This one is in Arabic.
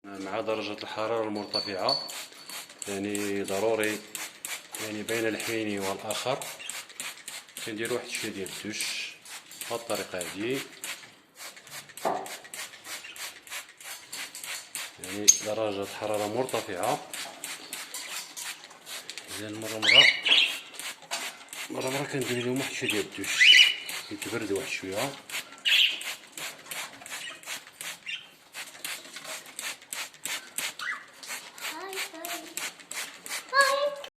مع درجة الحرارة المرتفعة، يعني ضروري يعني بين الحين والآخر كندير واحد شوية ديال الدش بهاد الطريقة هادي. يعني درجة حرارة مرتفعة، إذا مرة كندير لهم واحد شوية ديال الدش يتبرد واحد شوية.